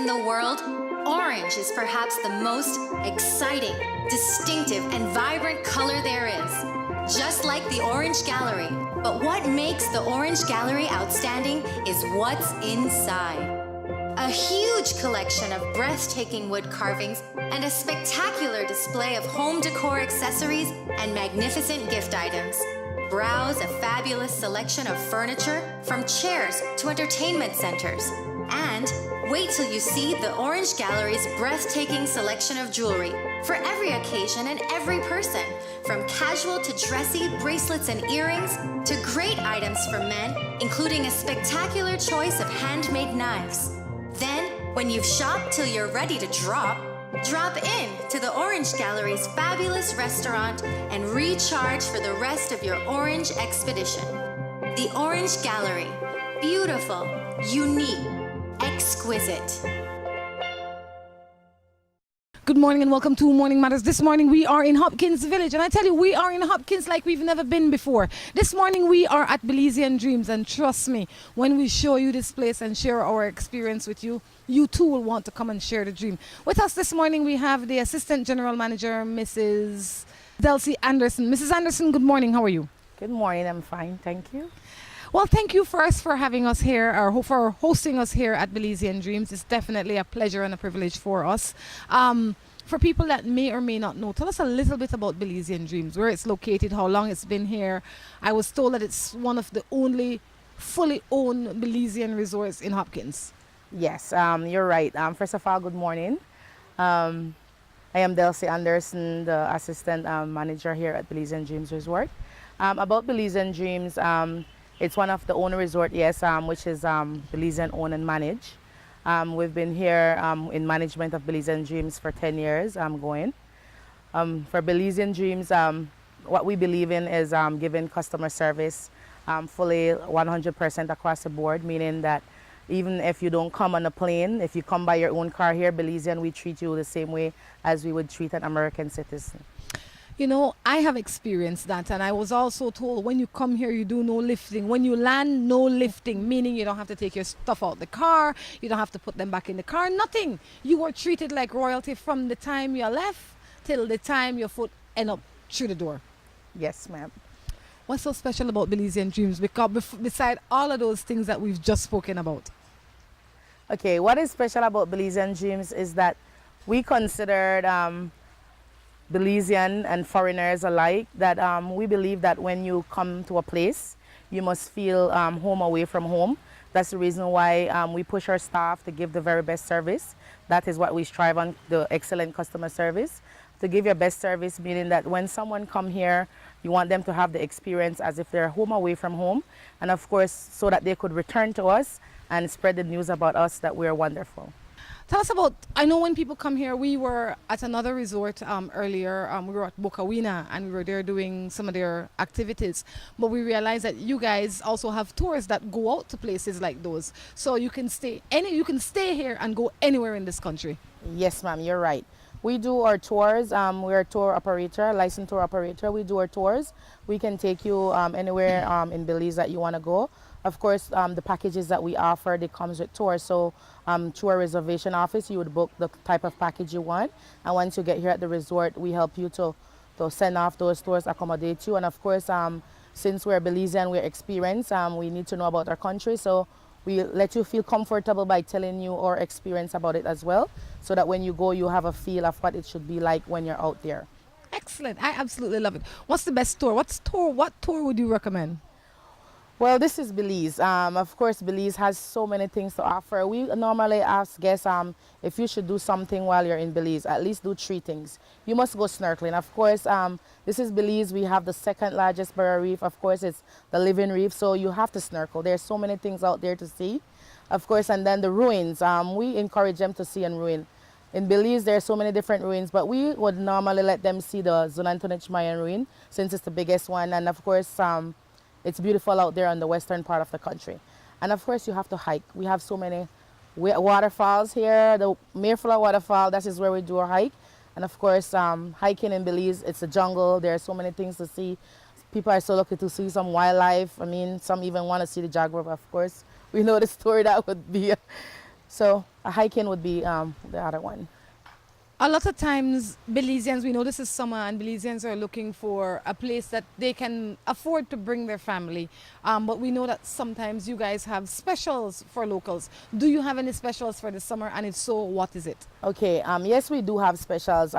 in the world, orange is perhaps the most exciting, distinctive, and vibrant color there is. Just like the Orange Gallery. But what makes the Orange Gallery outstanding is what's inside. A huge collection of breathtaking wood carvings and a spectacular display of home decor accessories and magnificent gift items. Browse a fabulous selection of furniture, from chairs to entertainment centers. And wait till you see the Orange Gallery's breathtaking selection of jewelry for every occasion and every person, from casual to dressy bracelets and earrings to great items for men, including a spectacular choice of handmade knives. Then, when you've shopped till you're ready to drop in to the Orange Gallery's fabulous restaurant and recharge for the rest of your orange expedition. The Orange Gallery. Beautiful, unique, exquisite. Good morning and welcome to Morning Matters. This morning we are in Hopkins Village, and I tell you, we are in Hopkins like we've never been before. This morning we are at Belizean Dreams, and trust me, when we show you this place and share our experience with you, you too will want to come and share the dream. With us this morning we have the Assistant General Manager, Mrs. Delcy Anderson. Mrs. Anderson, good morning. How are you? Good morning. I'm fine. Thank you. Well, thank you first for having us here, or for hosting us here at Belizean Dreams. It's definitely a pleasure and a privilege for us. For people that may or may not know, tell us a little bit about Belizean Dreams, where it's located, how long it's been here. I was told that it's one of the only fully owned Belizean resorts in Hopkins. Yes, you're right. First of all, good morning. I am Delcy Anderson, the Assistant Manager here at Belizean Dreams Resort. About Belizean Dreams, it's one of the owner resort, yes, which is Belizean owned and managed. We've been here in management of Belizean Dreams for 10 years going. For Belizean Dreams, what we believe in is giving customer service fully 100% across the board, meaning that even if you don't come on a plane, if you come by your own car here, Belizean, we treat you the same way as we would treat an American citizen. You know, I have experienced that, and I was also told when you come here, you do no lifting. When you land, no lifting, meaning you don't have to take your stuff out the car, you don't have to put them back in the car, nothing. You are treated like royalty from the time you left till the time your foot end up through the door. Yes, ma'am. What's so special about Belizean Dreams, because beside all of those things that we've just spoken about? Okay, what is special about Belizean Dreams is that we considered Belizean and foreigners alike, that we believe that when you come to a place, you must feel home away from home. That's the reason why we push our staff to give the very best service. That is what we strive on, the excellent customer service. To give your best service, meaning that when someone come here, you want them to have the experience as if they're home away from home. And of course, so that they could return to us and spread the news about us that we're wonderful. Tell us about, I know when people come here, we were at another resort earlier, we were at Bokawina, and we were there doing some of their activities, but we realized that you guys also have tours that go out to places like those, so you can stay here and go anywhere in this country. Yes, ma'am, you're right. We do our tours. We're a tour operator, licensed tour operator. We do our tours. We can take you anywhere in Belize that you want to go. Of course, the packages that we offer, they comes with tours. So through our reservation office, you would book the type of package you want. And once you get here at the resort, we help you to send off those tours, accommodate you. And of course, since we're Belizean, we're experienced, we need to know about our country. So we let you feel comfortable by telling you our experience about it as well, so that when you go, you have a feel of what it should be like when you're out there. Excellent. I absolutely love it. What's the best tour? What tour would you recommend? Well, this is Belize. Of course, Belize has so many things to offer. We normally ask guests if you should do something while you're in Belize, at least do 3 things. You must go snorkeling. Of course, this is Belize. We have the 2nd largest barrier reef. Of course, it's the living reef, so you have to snorkel. There's so many things out there to see. Of course, and then the ruins. We encourage them to see and ruin. In Belize, there are so many different ruins, but we would normally let them see the Zunantunich Mayan ruin, since it's the biggest one. And of course, it's beautiful out there on the western part of the country. And of course, you have to hike. We have so many waterfalls here. The Mayflower Waterfall, that is where we do our hike. And of course, hiking in Belize, it's a jungle. There are so many things to see. People are so lucky to see some wildlife. I mean, some even want to see the jaguar, of course. We know the story that would be. So Hiking would be the other one. A lot of times, Belizeans, we know this is summer, and Belizeans are looking for a place that they can afford to bring their family. But we know that sometimes you guys have specials for locals. Do you have any specials for the summer? And if so, what is it? Okay, yes, we do have specials.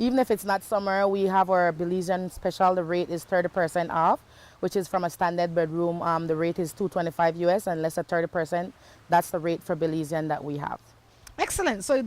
Even if it's not summer, we have our Belizean special. The rate is 30% off, which is from a standard bedroom. The rate is $225 US, and less than 30%. That's the rate for Belizean that we have. Excellent. So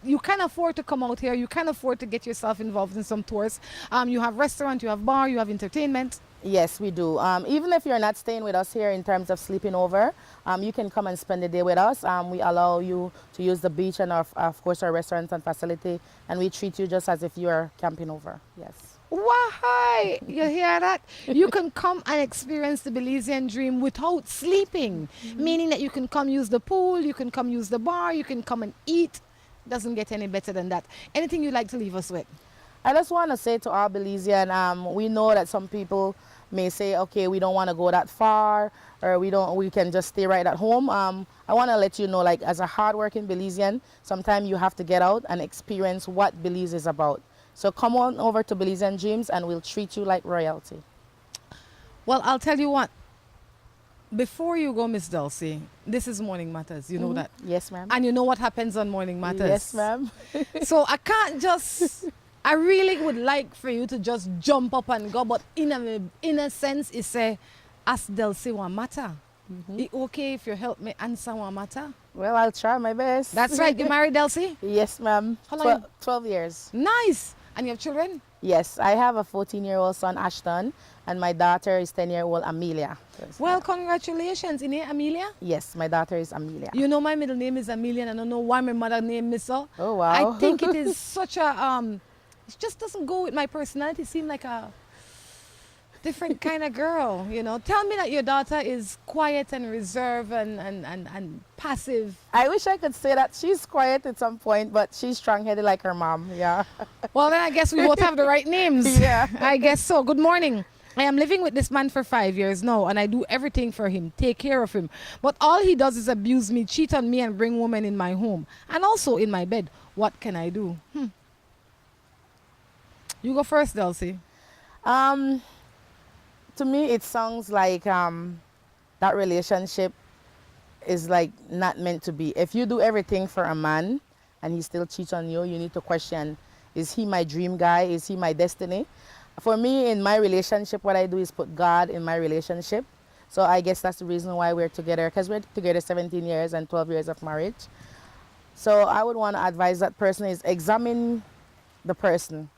you can afford to come out here. You can afford to get yourself involved in some tours. You have restaurant, you have bar, you have entertainment. Yes, we do. Even if you're not staying with us here in terms of sleeping over, you can come and spend the day with us. We allow you to use the beach and, of course, our restaurants and facility, and we treat you just as if you are camping over. Yes. Why? You hear that? You can come and experience the Belizean dream without sleeping, meaning that you can come use the pool, you can come use the bar, you can come and eat. Doesn't get any better than that. Anything you'd like to leave us with? I just want to say to our Belizean, we know that some people may say, okay, we don't want to go that far, or we can just stay right at home. I want to let you know, like, as a hardworking Belizean, sometimes you have to get out and experience what Belize is about. So come on over to Belizean Dreams and we'll treat you like royalty. Well, I'll tell you what. Before you go, Miss Dulcie, this is Morning Matters. You know that? Yes, ma'am. And you know what happens on Morning Matters? Yes, ma'am. So I can't just... I really would like for you to just jump up and go, but in a sense, it's a ask Dulcie one matter. It okay if you help me answer one matter? Well, I'll try my best. That's right. You married, Dulcie? Yes, ma'am. How long? 12 years. Nice. And you have children? Yes, I have a 14-year-old son, Ashton, and my daughter is 10-year-old Amelia. Well, congratulations. Isn't it Amelia? Yes, my daughter is Amelia. You know my middle name is Amelia, and I don't know why my mother named me so. Oh, wow. I think it is such a... it just doesn't go with my personality. It seems like a different kind of girl, you know. Tell me that your daughter is quiet and reserved and passive. I wish I could say that she's quiet at some point, but she's strong-headed like her mom, yeah. Well, then I guess we both have the right names. Yeah. I guess so. Good morning. I am living with this man for 5 years now, and I do everything for him, take care of him. But all he does is abuse me, cheat on me, and bring women in my home, and also in my bed. What can I do? You go first, Dulcie. To me, it sounds like that relationship is like not meant to be. If you do everything for a man and he still cheats on you, you need to question, is he my dream guy? Is he my destiny? For me, in my relationship, what I do is put God in my relationship. So I guess that's the reason why we're together, because we're together 17 years and 12 years of marriage. So I would want to advise that person is examine the person.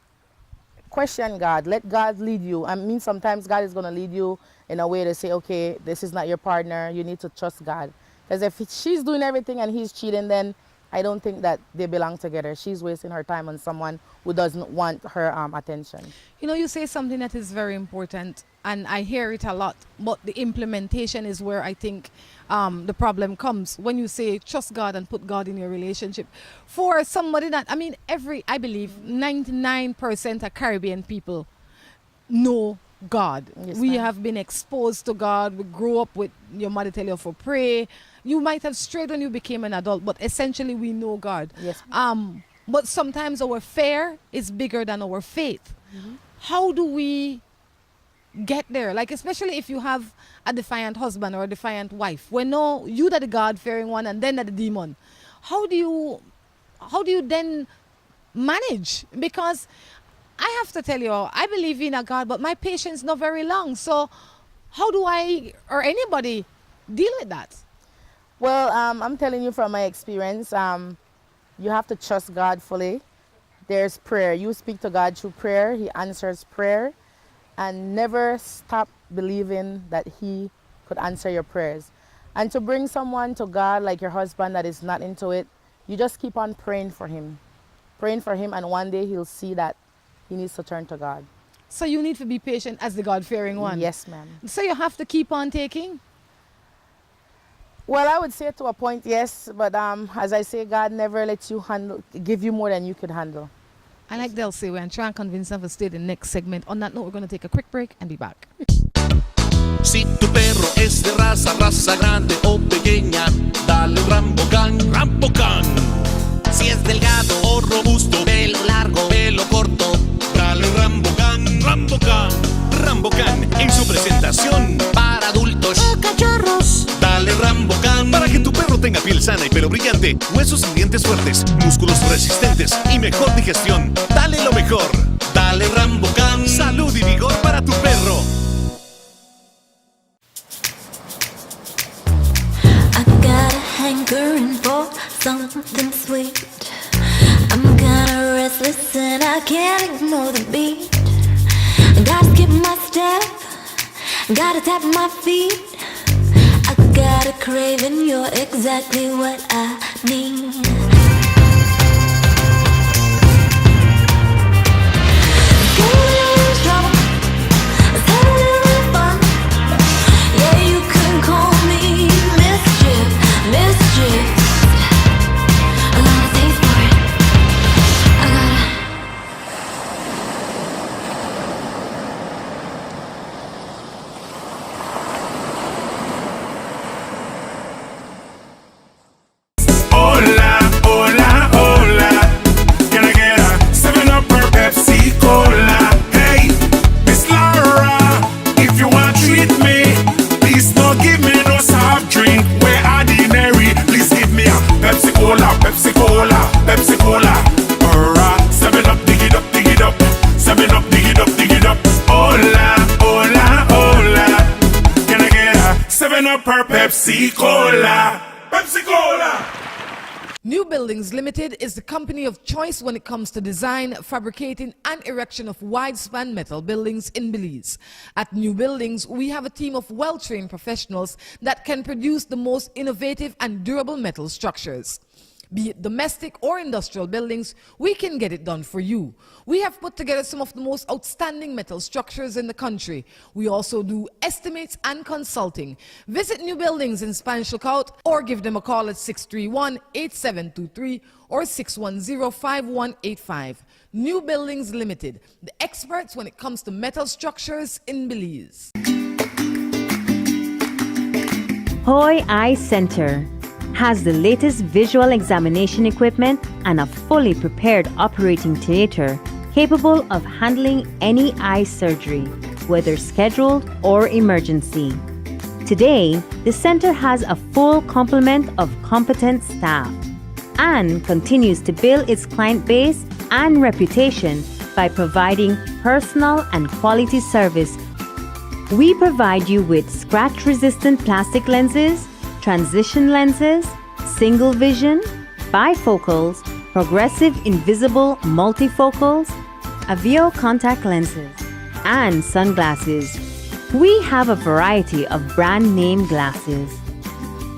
Question God. Let God lead you. I mean, sometimes God is going to lead you in a way to say, okay, this is not your partner. You need to trust God. Because if she's doing everything and he's cheating, then I don't think that they belong together. She's wasting her time on someone who doesn't want her attention. You know, you say something that is very important, and I hear it a lot, but the implementation is where I think the problem comes. When you say trust God and put God in your relationship. For somebody that, I mean, I believe 99% of Caribbean people know God. Yes, we ma'am. have been exposed to God. We grew up with your mother tell you for pray. You might have strayed when you became an adult, but essentially we know God. Yes. But sometimes our fear is bigger than our faith. How do we get there? Like, especially if you have a defiant husband or a defiant wife. We know you that the God-fearing one and then that the demon. How do you then manage? Because I have to tell you, I believe in a God, but my patience not very long. So how do I or anybody deal with that? Well, I'm telling you from my experience, you have to trust God fully. There's prayer. You speak to God through prayer. He answers prayer. And never stop believing that he could answer your prayers. And to bring someone to God like your husband that is not into it, you just keep on praying for him. Praying for him, and one day he'll see that he needs to turn to God. So you need to be patient as the God-fearing one. Yes, ma'am. So you have to keep on taking? Well, I would say to a point, yes. But as I say, God never lets you give you more than you could handle. I like Dulcie. We're trying to convince them to stay the next segment. On that note, we're going to take a quick break and be back. Si tu perro es de raza grande o pequeña, dale un Rambo Can, Rambo Can. Rambocán en su presentación para adultos o cachorros. Dale Rambocán para que tu perro tenga piel sana y pelo brillante, huesos y dientes fuertes, músculos resistentes y mejor digestión. Dale lo mejor. Dale Rambocán. Salud y vigor para tu perro. I got a hankering for something sweet. I'm kinda restless and I can't ignore the beat. I gotta skip my step, gotta tap my feet. I got a craving, you're exactly what I need. Hola, hola, hola. Can I get a 7-Up or Pepsi Cola? Hey, Miss Laura, if you want to treat me, please don't give me no soft drink. We're ordinary, please give me a Pepsi Cola, Pepsi Cola, Pepsi Cola. Or a 7-Up, dig it up, dig it up. 7-Up, dig it up, dig it up. Hola, hola, hola. Can I get a 7-Up or Pepsi Cola? Pepsi Cola! New Buildings Limited is the company of choice when it comes to design, fabricating, and erection of wide-span metal buildings in Belize. At New Buildings, we have a team of well-trained professionals that can produce the most innovative and durable metal structures. Be it domestic or industrial buildings, we can get it done for you. We have put together some of the most outstanding metal structures in the country. We also do estimates and consulting. Visit New Buildings in Spanish Lookout or give them a call at 631-8723 or 610-5185. New Buildings Limited, the experts when it comes to metal structures in Belize. Hoi Eye Center has the latest visual examination equipment and a fully prepared operating theater capable of handling any eye surgery, whether scheduled or emergency. Today, the center has a full complement of competent staff and continues to build its client base and reputation by providing personal and quality service. We provide you with scratch-resistant plastic lenses, transition lenses, single vision, bifocals, progressive invisible multifocals, Avio contact lenses, and sunglasses. We have a variety of brand name glasses.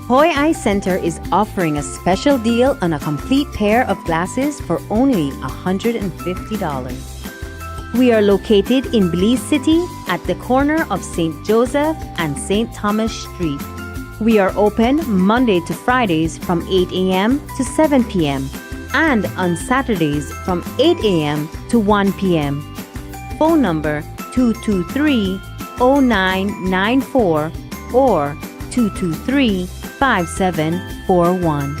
Hoi Eye Center is offering a special deal on a complete pair of glasses for only $150. We are located in Belize City at the corner of St. Joseph and St. Thomas Street. We are open Monday to Fridays from 8 a.m. to 7 p.m. and on Saturdays from 8 a.m. to 1 p.m. Phone number 223-0994 or 223-5741.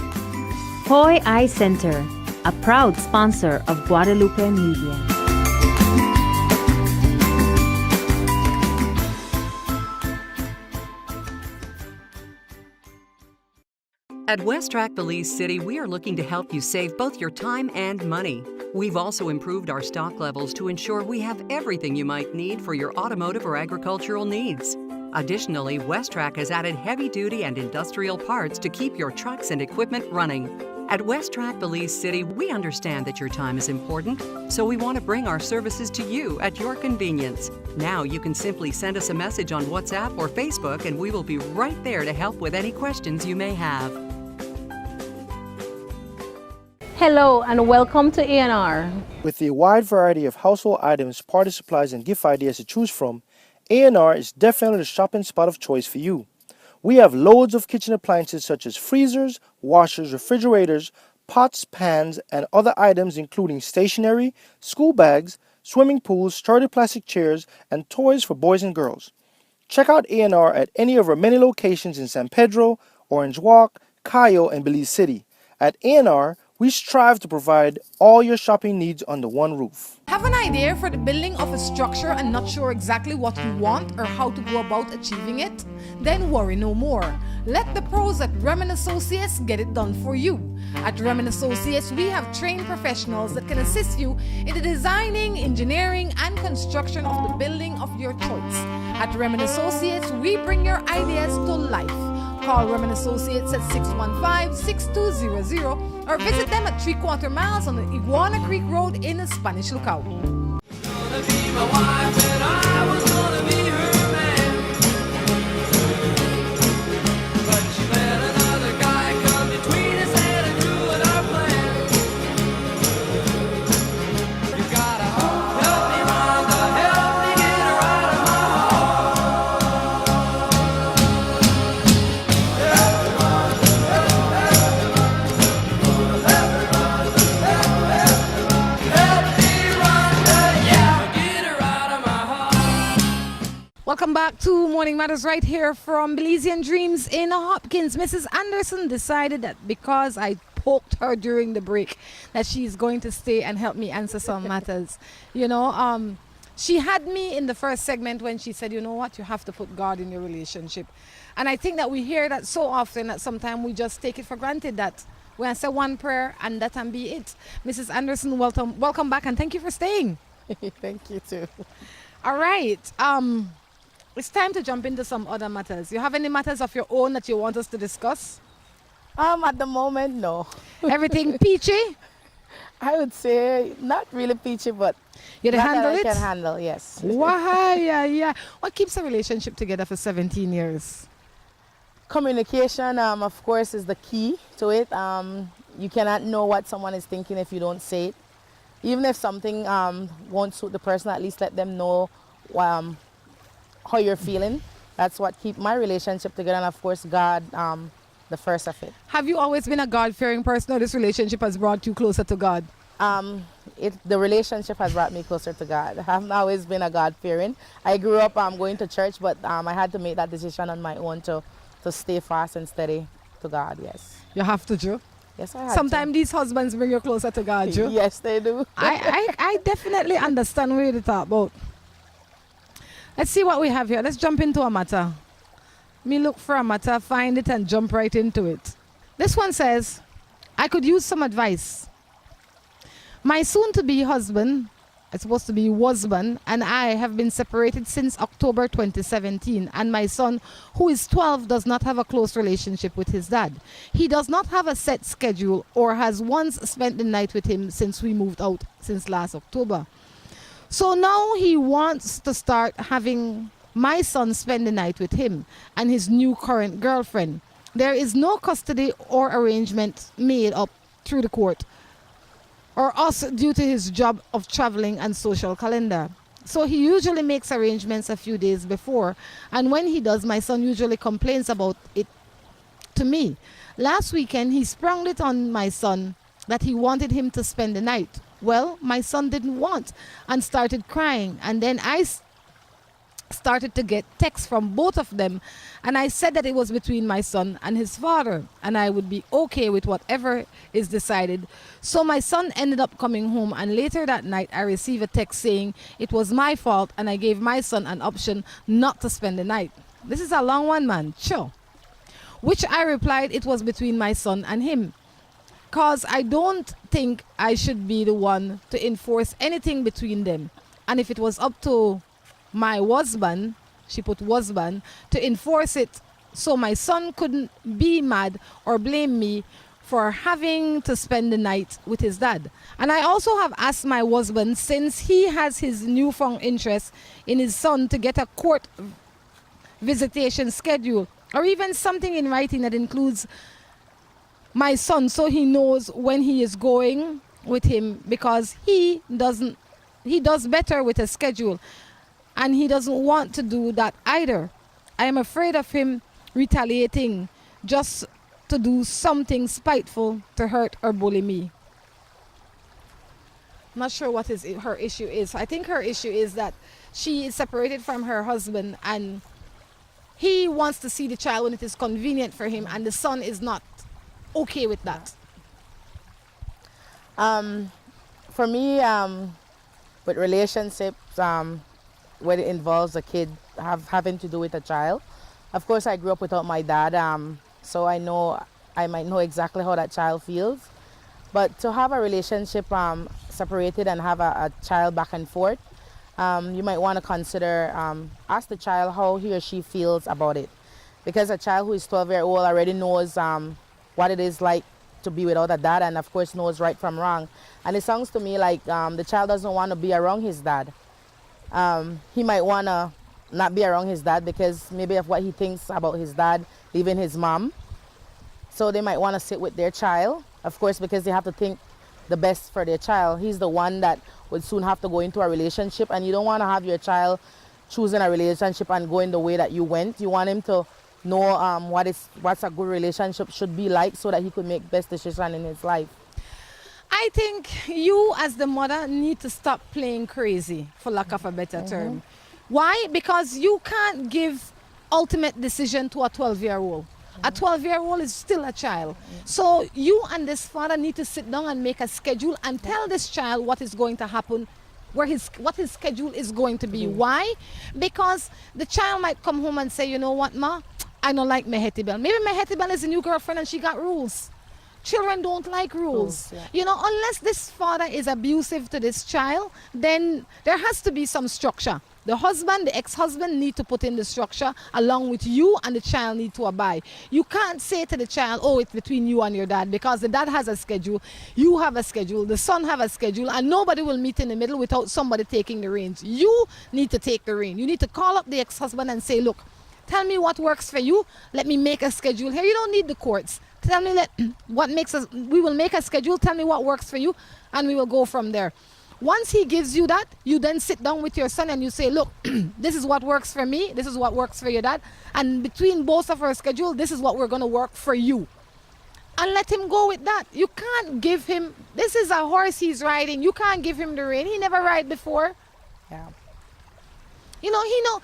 Hoi Eye Center, a proud sponsor of Guadalupe Media. At WestTrack Belize City, we are looking to help you save both your time and money. We've also improved our stock levels to ensure we have everything you might need for your automotive or agricultural needs. Additionally, WestTrack has added heavy-duty and industrial parts to keep your trucks and equipment running. At WestTrack Belize City, we understand that your time is important, so we want to bring our services to you at your convenience. Now you can simply send us a message on WhatsApp or Facebook and we will be right there to help with any questions you may have. Hello and welcome to A&R. With a wide variety of household items, party supplies, and gift ideas to choose from, A&R is definitely the shopping spot of choice for you. We have loads of kitchen appliances such as freezers, washers, refrigerators, pots, pans, and other items including stationery, school bags, swimming pools, sturdy plastic chairs, and toys for boys and girls. Check out A&R at any of our many locations in San Pedro, Orange Walk, Cayo, and Belize City. At A&R, We strive to provide all your shopping needs under one roof. Have an idea for the building of a structure and not sure exactly what you want or how to go about achieving it? Then worry no more. Let the pros at Remen Associates get it done for you. At Remen Associates, we have trained professionals that can assist you in the designing, engineering, and construction of the building of your choice. At Remen Associates, we bring your ideas to life. Call Remen Associates at 615-6200 or visit them at 3/4 miles on the Iguana Creek Road in the Spanish Lookout. Welcome back to Morning Matters right here from Belizean Dreams in Hopkins. Mrs. Anderson decided that because I poked her during the break that she's going to stay and help me answer some matters. You know, she had me in the first segment when she said, you know what, you have to put God in your relationship. And I think that we hear that so often that sometimes we just take it for granted that we answer one prayer and that can be it. Mrs. Anderson, welcome back and thank you for staying. Thank you too. All right. It's time to jump into some other matters. You have any matters of your own that you want us to discuss? At the moment, no. Everything peachy? I would say not really peachy, but you can handle it? I can handle, yes. Why? Yeah. What keeps a relationship together for 17 years? Communication, of course, is the key to it. You cannot know what someone is thinking if you don't say it. Even if something won't suit the person, at least let them know how you're feeling. That's what keeps my relationship together, and of course God, the first of it. Have you always been a God-fearing person, or this relationship has brought you closer to God? The relationship has brought me closer to God. I haven't always been a God-fearing. I grew up going to church, but I had to make that decision on my own to stay fast and steady to God, yes. You have to, Joe? Yes, I have. Sometimes these husbands bring you closer to God, Joe? Yes, they do. I definitely understand what you're talking about. Let's see what we have here. Let's jump into a matter. Me look for a matter, find it, and jump right into it. This one says, I could use some advice. My soon-to-be husband, it's supposed to be husband, and I have been separated since October 2017, and my son, who is 12, does not have a close relationship with his dad. He does not have a set schedule or has once spent the night with him since we moved out since last October. So now he wants to start having my son spend the night with him and his new current girlfriend. There is no custody or arrangement made up through the court or us due to his job of traveling and social calendar. So he usually makes arrangements a few days before, and when he does, my son usually complains about it to me. Last weekend, he sprung it on my son that he wanted him to spend the night. Well, my son didn't want and started crying. And then I started to get texts from both of them. And I said that it was between my son and his father. And I would be okay with whatever is decided. So my son ended up coming home. And later that night, I received a text saying it was my fault. And I gave my son an option not to spend the night. This is a long one, man. Sure. Which I replied it was between my son and him. Because I don't think I should be the one to enforce anything between them. And if it was up to my husband, she put husband, to enforce it so my son couldn't be mad or blame me for having to spend the night with his dad. And I also have asked my husband, since he has his newfound interest in his son, to get a court visitation schedule or even something in writing that includes my son, so he knows when he is going with him, because he does better with a schedule and he doesn't want to do that either. I am afraid of him retaliating just to do something spiteful to hurt or bully me. Not sure what her issue is. I think her issue is that she is separated from her husband and he wants to see the child when it is convenient for him, and the son is not okay with that. For me, with relationships, when it involves a kid having to do with a child, of course, I grew up without my dad, so I might know exactly how that child feels. But to have a relationship separated and have a child back and forth, you might want to consider, ask the child how he or she feels about it. Because a child who is 12-year-old already knows what it is like to be without a dad, and of course knows right from wrong. And it sounds to me like the child doesn't want to be around his dad. He might want to not be around his dad because maybe of what he thinks about his dad leaving his mom. So they might want to sit with their child, of course, because they have to think the best for their child. He's the one that would soon have to go into a relationship, and you don't want to have your child choosing a relationship and going the way that you went. You want him to know what's a good relationship should be like, so that he could make best decision in his life. I think you as the mother need to stop playing crazy, for lack of a better term. Why? Because you can't give ultimate decision to a 12-year-old. A 12-year-old is still a child. So you and this father need to sit down and make a schedule and tell this child what is going to happen, what his schedule is going to be. Why? Because the child might come home and say, you know what, Ma, I don't like Mehetibel. Maybe Mehetibel is a new girlfriend and she got rules. Children don't like rules. You know, unless this father is abusive to this child, then there has to be some structure. The husband, the ex-husband need to put in the structure along with you, and the child need to abide. You can't say to the child, oh, it's between you and your dad, because the dad has a schedule, you have a schedule, the son have a schedule, and nobody will meet in the middle without somebody taking the reins. You need to take the rein. You need to call up the ex-husband and say, look, tell me what works for you. Let me make a schedule here. You don't need the courts. Tell me we will make a schedule. Tell me what works for you, and we will go from there. Once he gives you that, you then sit down with your son and you say, look, this is what works for me. This is what works for your dad. And between both of our schedule, this is what we're going to work for you. And let him go with that. You can't give him, this is a horse he's riding. You can't give him the rein. He never ride before. Yeah. You know,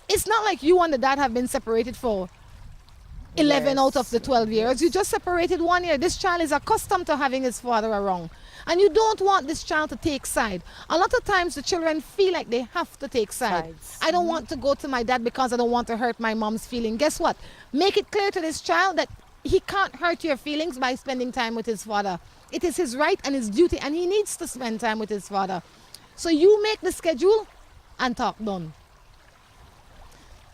it's not like you and the dad have been separated for 11 out of the 12 years. You just separated 1 year. This child is accustomed to having his father around. And you don't want this child to take side. A lot of times the children feel like they have to take sides. I don't want to go to my dad because I don't want to hurt my mom's feeling. Guess what? Make it clear to this child that he can't hurt your feelings by spending time with his father. It is his right and his duty, and he needs to spend time with his father. So you make the schedule and talk done.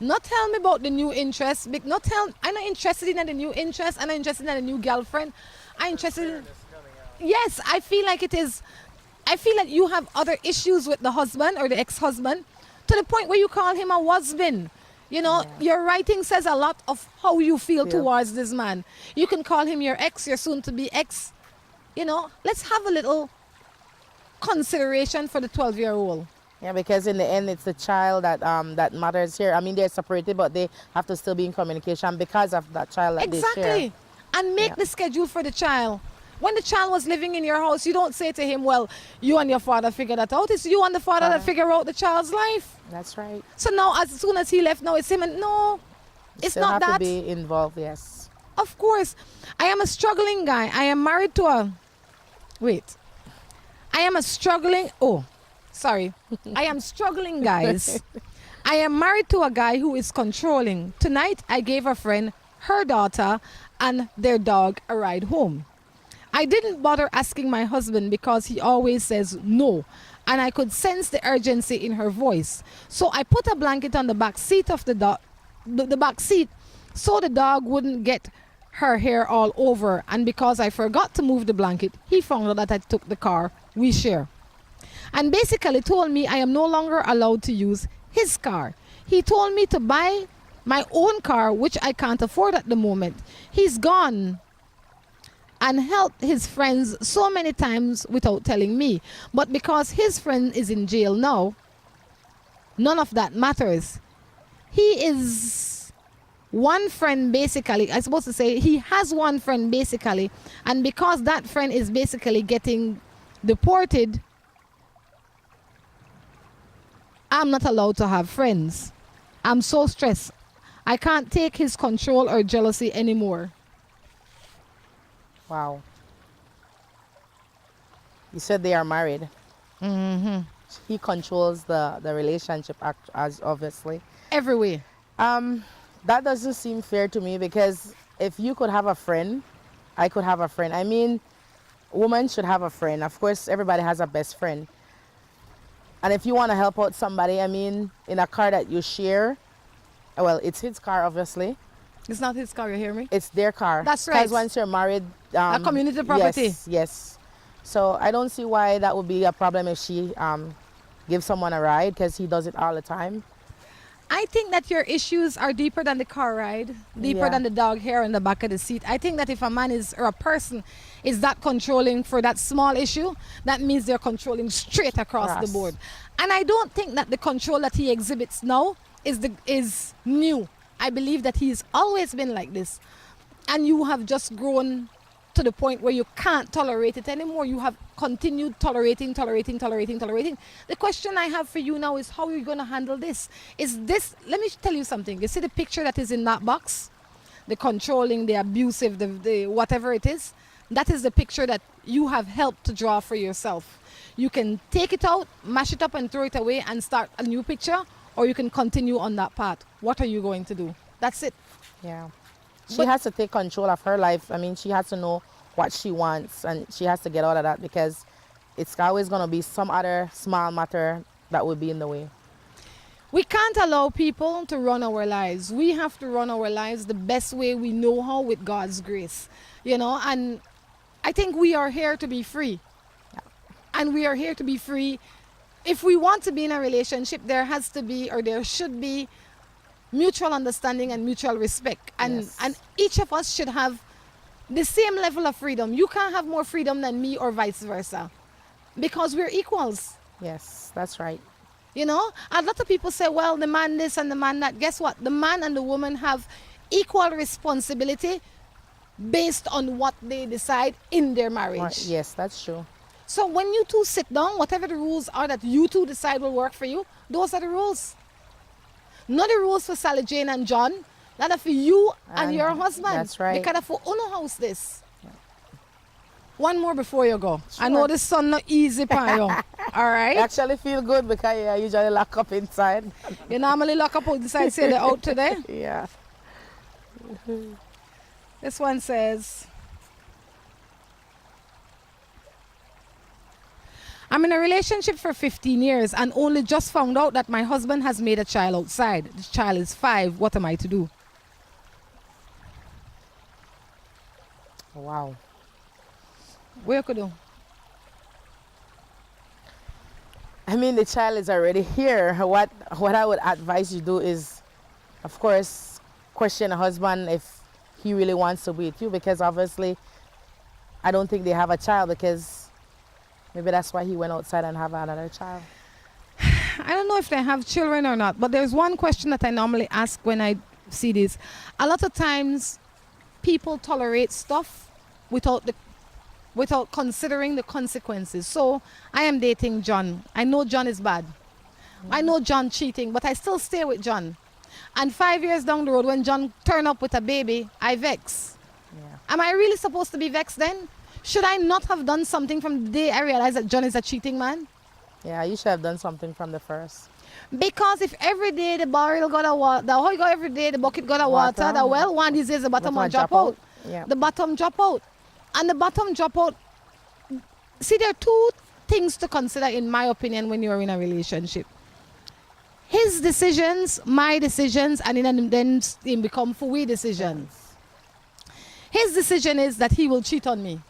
Not tell me about the new interest. I'm not interested in the new interest. I'm not interested in the new girlfriend. I'm interested in... Yes, I feel like it is. I feel like you have other issues with the husband or the ex-husband to the point where you call him a husband. You know, your writing says a lot of how you feel towards this man. You can call him your ex, your soon-to-be ex. You know, let's have a little consideration for the 12-year-old. Yeah, because in the end, it's the child that matters here. I mean, they're separated, but they have to still be in communication because of that child that they share. Exactly. And make the schedule for the child. When the child was living in your house, you don't say to him, well, you and your father figure that out. It's you and the father that figure out the child's life. That's right. So now, as soon as he left, now it's him. And no, it's still not have that. To be involved, yes. Of course. I am a struggling guy. I am married to a... Wait. I am a struggling... Oh, sorry. I am struggling, guys. I am married to a guy who is controlling. Tonight, I gave a friend, her daughter, and their dog a ride home. I didn't bother asking my husband because he always says no, and I could sense the urgency in her voice. So I put a blanket on the back seat of the back seat so the dog wouldn't get her hair all over, and because I forgot to move the blanket, he found out that I took the car we share. And basically told me I am no longer allowed to use his car. He told me to buy my own car, which I can't afford at the moment. He's gone and helped his friends so many times without telling me. But because his friend is in jail now, none of that matters. He is one friend basically, I'm supposed to say he has one friend basically, and because that friend is basically getting deported, I'm not allowed to have friends. I'm so stressed. I can't take his control or jealousy anymore. Wow. You said they are married. Mm-hmm. He controls the relationship, as obviously. Every way. That doesn't seem fair to me, because if you could have a friend, I could have a friend. I mean, women should have a friend. Of course, everybody has a best friend. And if you want to help out somebody, I mean, in a car that you share, well, it's his car, obviously. It's not his car, you hear me? It's their car. That's right. Because once you're married... a community property. Yes, yes. So I don't see why that would be a problem if she gives someone a ride, because he does it all the time. I think that your issues are deeper than the car ride, deeper than the dog hair in the back of the seat. I think that if a man is, or a person is that controlling for that small issue, that means they're controlling straight across the board. And I don't think that the control that he exhibits now is new. I believe that he's always been like this. And you have just grown to the point where you can't tolerate it anymore. You have continued tolerating. The question I have for you now is, how are you going to handle this? Let me tell you something. You see the picture that is in that box? The controlling, the abusive, the whatever it is? That is the picture that you have helped to draw for yourself. You can take it out, mash it up and throw it away and start a new picture, or you can continue on that path. What are you going to do? That's it. Yeah. She has to take control of her life. I mean, she has to know what she wants, and she has to get out of that, because it's always going to be some other small matter that will be in the way. We can't allow people to run our lives. We have to run our lives the best way we know how, with God's grace. You know, and I think we are here to be free. Yeah. And we are here to be free. If we want to be in a relationship, there has to be, or there should be, mutual understanding and mutual respect. And each of us should have the same level of freedom. You can't have more freedom than me, or vice versa, because we're equals. Yes, that's right. You know, a lot of people say, well, the man this and the man that. Guess what? The man and the woman have equal responsibility based on what they decide in their marriage. Yes, that's true. So when you two sit down, whatever the rules are that you two decide will work for you, those are the rules. Not the rules for Sally Jane and John, that are for you and your husband. That's right. Because for uno house this. Yeah. One more before you go. Sure. I know this sun not easy for you. All right? I actually feel good, because I usually lock up inside. You normally lock up outside, say they're out today? Yeah. This one says, I'm in a relationship for 15 years and only just found out that my husband has made a child outside. The child is 5. What am I to do? Wow. What you could do? I mean, the child is already here. What I would advise you do is, of course, question a husband if he really wants to be with you, because obviously I don't think they have a child, because maybe that's why he went outside and have another child. I don't know if they have children or not, but there's one question that I normally ask when I see this. A lot of times people tolerate stuff without considering the consequences. So I am dating John. I know John is bad. I know John cheating, but I still stay with John. And 5 years down the road, when John turn up with a baby, I vex. Yeah. Am I really supposed to be vexed then? Should I not have done something from the day I realized that John is a cheating man? Yeah, you should have done something from the first. Because if every day the barrel got a water, every day the bucket got a water, the well, one these days the bottom will drop out. Yeah. The bottom drop out. And the bottom drop out. See, there are two things to consider, in my opinion, when you're in a relationship. His decisions, my decisions, and then they become we decisions. His decision is that he will cheat on me.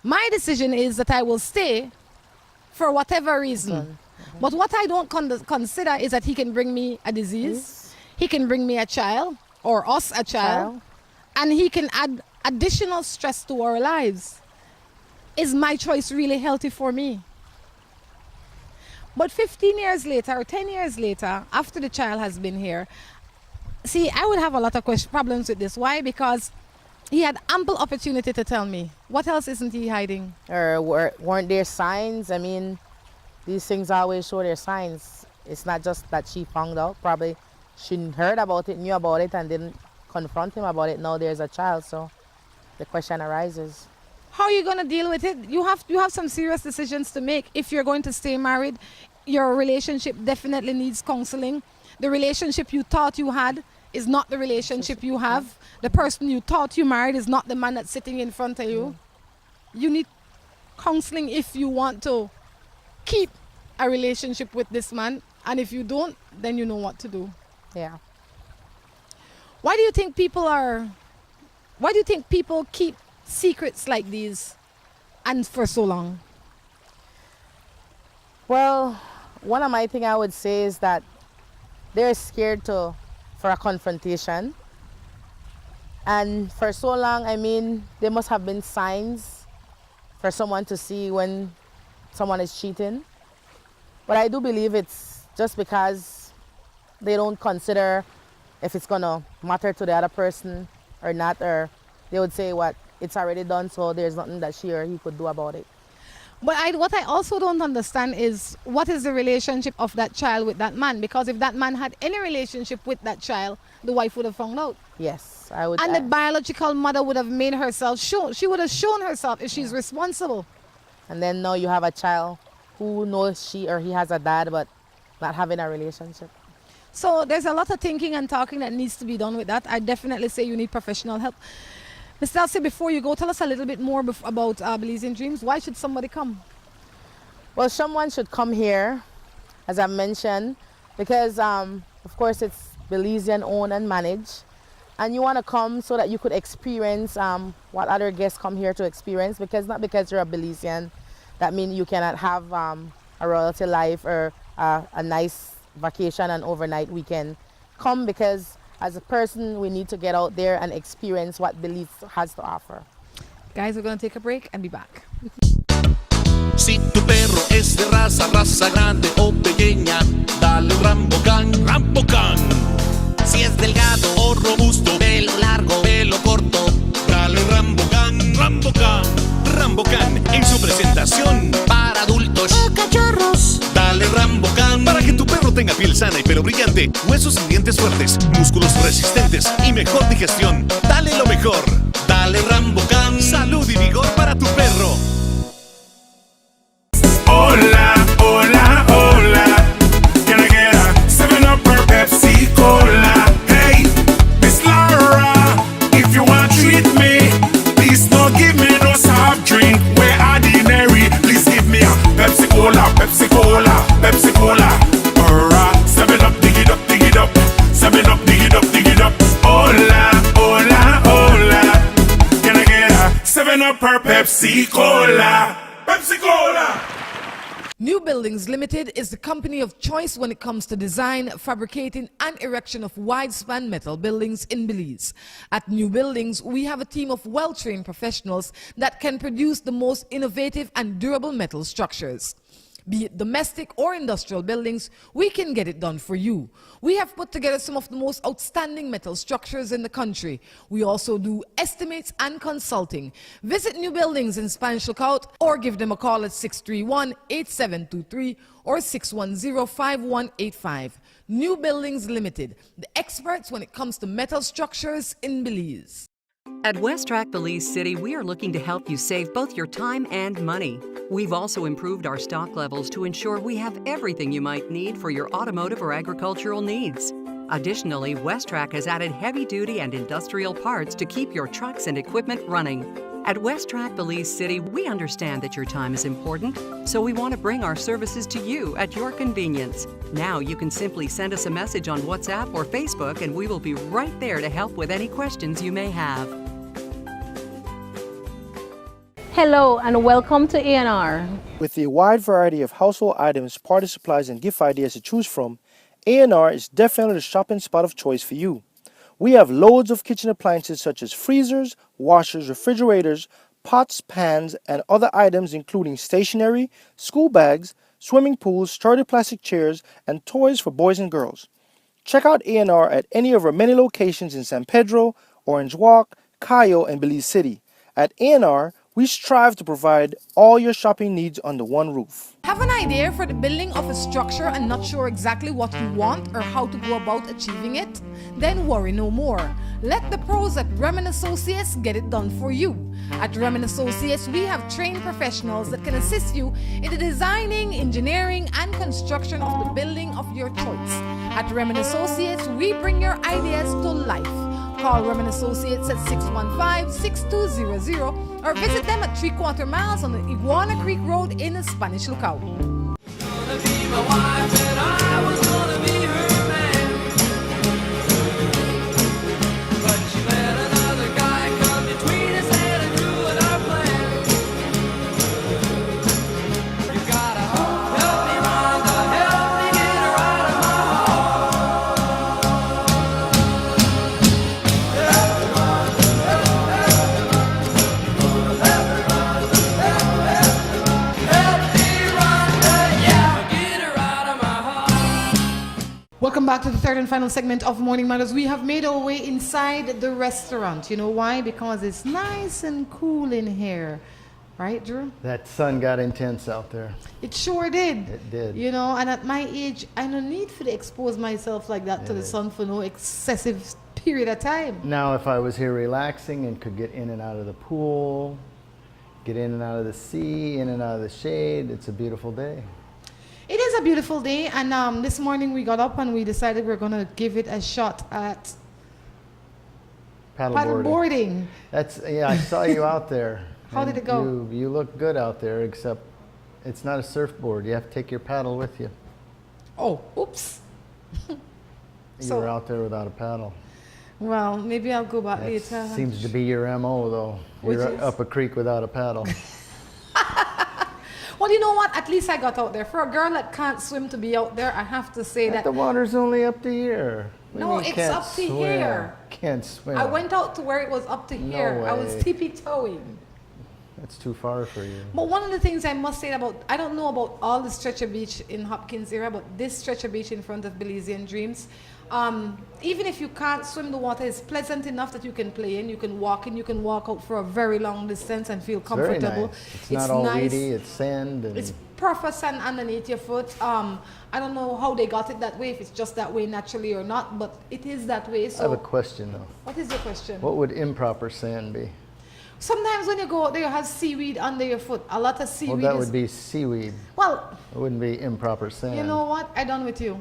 My decision is that I will stay for whatever reason. But what I don't consider is that he can bring me a disease, he can bring me a child, or us a child, and he can add additional stress to our lives. Is my choice really healthy for me? But 15 years later or 10 years later, after the child has been here, see, I would have a lot of problems with this. Why? Because he had ample opportunity to tell me. What else isn't he hiding? Or weren't there signs? I mean, these things always show their signs. It's not just that she found out. Probably she heard about it, knew about it, and didn't confront him about it. Now there's a child, so the question arises. how are you going to deal with it? You have some serious decisions to make. If you're going to stay married, your relationship definitely needs counseling. The relationship you thought you had is not the relationship you have. The person you thought you married is not the man that's sitting in front of you. You need counseling if you want to keep a relationship with this man, and if you don't, then you know what to do. Yeah. Why do you think people keep secrets like these and for so long? Well, one of my things I would say is that they're scared for a confrontation. And for so long, I mean, there must have been signs for someone to see when someone is cheating. But I do believe it's just because they don't consider if it's gonna matter to the other person or not, or they would say what it's already done, so there's nothing that she or he could do about it. But what I also don't understand is what is the relationship of that child with that man? Because if that man had any relationship with that child, the wife would have found out. Yes, I would. And the biological mother would have made herself show. She would have shown herself if she's responsible. And then now you have a child who knows she or he has a dad, but not having a relationship. So there's a lot of thinking and talking that needs to be done with that. I definitely say you need professional help. Ms. Elsie, before you go, tell us a little bit more about Belizean Dreams. Why should somebody come? Well, someone should come here, as I mentioned, because of course it's Belizean owned and managed. And you want to come so that you could experience what other guests come here to experience, because not because you're a Belizean, that means you cannot have a royalty life or a nice vacation and overnight weekend. Come because as a person, we need to get out there and experience what Belize has to offer. Guys, we're going to take a break and be back. Si tu perro es de raza grande o pequeña, dale un Rambocan, Rambocan. Si es delgado o robusto, pelo largo, pelo corto, dale un Rambocan, Rambocan. Rambocan en su presentación para adultos o cachorros. Dale Rambocan para que tu perro tenga piel sana y pelo brillante, huesos y dientes fuertes, músculos resistentes y mejor digestión. Dale lo mejor. Dale Rambocan. Salud y vigor para tu perro. Hola, hola, hola. Can I get a 7-Up or Pepsi Cola? Hey, Miss Laura, if you want to treat me, please don't give me no soft drink. We're ordinary. Please give me a Pepsi Cola, Pepsi Cola, Pepsi Cola. Or a 7-Up, dig it up, dig it up. 7-Up, dig it up, dig it up. Hola, hola, hola. Can I get a 7-Up or Pepsi Cola? Pepsi Cola. New Buildings Limited is the company of choice when it comes to design, fabricating, and erection of wide-span metal buildings in Belize. At New Buildings, we have a team of well-trained professionals that can produce the most innovative and durable metal structures. Be it domestic or industrial buildings, we can get it done for you. We have put together some of the most outstanding metal structures in the country. We also do estimates and consulting. Visit New Buildings in Spanish Lookout or give them a call at 631-8723 or 610-5185. New Buildings Limited, the experts when it comes to metal structures in Belize. At WestTrack Belize City, we are looking to help you save both your time and money. We've also improved our stock levels to ensure we have everything you might need for your automotive or agricultural needs. Additionally, WestTrack has added heavy-duty and industrial parts to keep your trucks and equipment running. At WestTrack Belize City, we understand that your time is important, so we want to bring our services to you at your convenience. Now you can simply send us a message on WhatsApp or Facebook, and we will be right there to help with any questions you may have. Hello and welcome to A&R. With a wide variety of household items, party supplies, and gift ideas to choose from, A&R is definitely the shopping spot of choice for you. We have loads of kitchen appliances such as freezers, washers, refrigerators, pots, pans, and other items including stationery, school bags, swimming pools, sturdy plastic chairs, and toys for boys and girls. Check out A&R at any of our many locations in San Pedro, Orange Walk, Cayo, and Belize City. At A&R, We strive to provide all your shopping needs under one roof. Have an idea for the building of a structure and not sure exactly what you want or how to go about achieving it? Then worry no more. Let the pros at Remen Associates get it done for you. At Remen Associates, we have trained professionals that can assist you in the designing, engineering, and construction of the building of your choice. At Remen Associates, we bring your ideas to life. Call Remen Associates at 615-6200 or visit them at 3/4 miles on the Iguana Creek Road in the Spanish Lookout. Welcome back to the third and final segment of Morning Matters. We have made our way inside the restaurant. You know why? Because it's nice and cool in here. Right, Drew? That sun got intense out there. It sure did. It did. You know, and at my age, I don't need to expose myself like that to the sun for no excessive period of time. Now, if I was here relaxing and could get in and out of the pool, get in and out of the sea, in and out of the shade, it's a beautiful day. It is a beautiful day, and this morning we got up and we decided we're going to give it a shot at paddleboarding. That's, yeah, I saw you out there. How did it go? You look good out there, except it's not a surfboard. You have to take your paddle with you. Oh, oops. You were out there without a paddle. Well, maybe I'll go back later. Seems to be your MO, though. You're up a creek without a paddle. Well, you know what? At least I got out there. For a girl that can't swim to be out there, I have to say that... The water's only up to here. No, it's up to here. Can't swim. I went out to where it was up to here. I was tippy-toeing. That's too far for you. But one of the things I must say about, I don't know about all the stretcher beach in Hopkins area, but this stretcher beach in front of Belizean Dreams, even if you can't swim, the water is pleasant enough that you can play in, you can walk out for a very long distance and feel comfortable. Very nice. It's not all weedy, it's sand. And it's perfect sand underneath your foot. I don't know how they got it that way, if it's just that way naturally or not, but it is that way. So I have a question though. What is your question? What would improper sand be? Sometimes when you go out there, you have seaweed under your foot. A lot of seaweed. Well, that would be seaweed. Well, it wouldn't be improper sand. You know what? I'm done with you.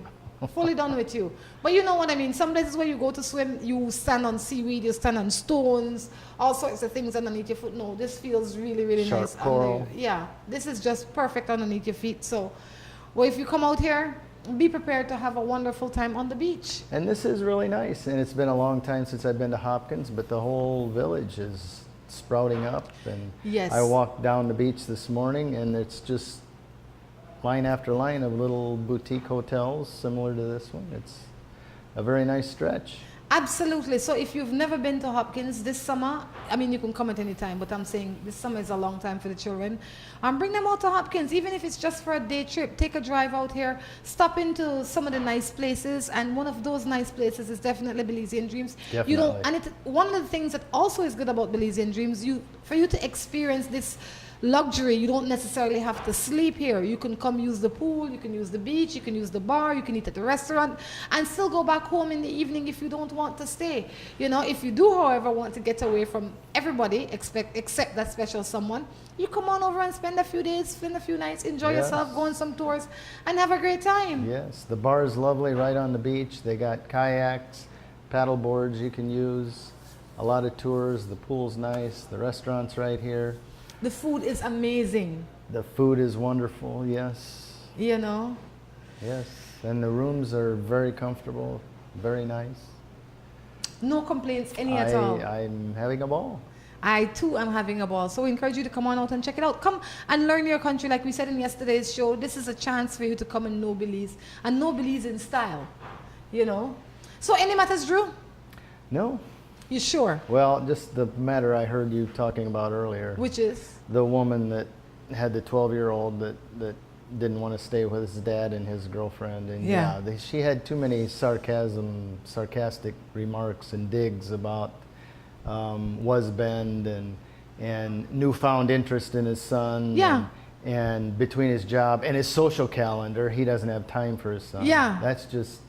Fully done with you. But you know what I mean? Some places where you go to swim, you stand on seaweed, you stand on stones, all sorts of things underneath your foot. No, this feels really, really Sharp nice. coral. Yeah, this is just perfect underneath your feet. So, well, if you come out here, be prepared to have a wonderful time on the beach. And this is really nice. And it's been a long time since I've been to Hopkins, but the whole village is sprouting up. And yes. I walked down the beach this morning, and it's just line after line of little boutique hotels similar to this one. It's a very nice stretch. Absolutely. So if you've never been to Hopkins this summer, I mean, you can come at any time, but I'm saying this summer is a long time for the children. Bring them out to Hopkins, even if it's just for a day trip. Take a drive out here, stop into some of the nice places, and one of those nice places is definitely Belizean Dreams. Definitely. You know, and one of the things that also is good about Belizean Dreams, for you to experience this luxury, you don't necessarily have to sleep here. You can come use the pool, you can use the beach, you can use the bar, you can eat at the restaurant, and still go back home in the evening if you don't want to stay. You know, if you do, however, want to get away from everybody except that special someone, you come on over and spend a few days, spend a few nights, enjoy yourself, go on some tours, and have a great time. Yes, the bar is lovely right on the beach. They got kayaks, paddle boards you can use, a lot of tours. The pool's nice, the restaurant's right here. The food is amazing. The food is wonderful, yes. You know? Yes, and the rooms are very comfortable, very nice. No complaints at all. I'm having a ball. I too am having a ball. So we encourage you to come on out and check it out. Come and learn your country. Like we said in yesterday's show, this is a chance for you to come and know Belize. And know Belize in style, you know? So any matters, Drew? No. You sure? Well, just the matter I heard you talking about earlier. Which is? The woman that had the 12-year-old that didn't want to stay with his dad and his girlfriend. And she had too many sarcastic remarks and digs about Bend and and newfound interest in his son. Yeah. And between his job and his social calendar, he doesn't have time for his son. Yeah. That's just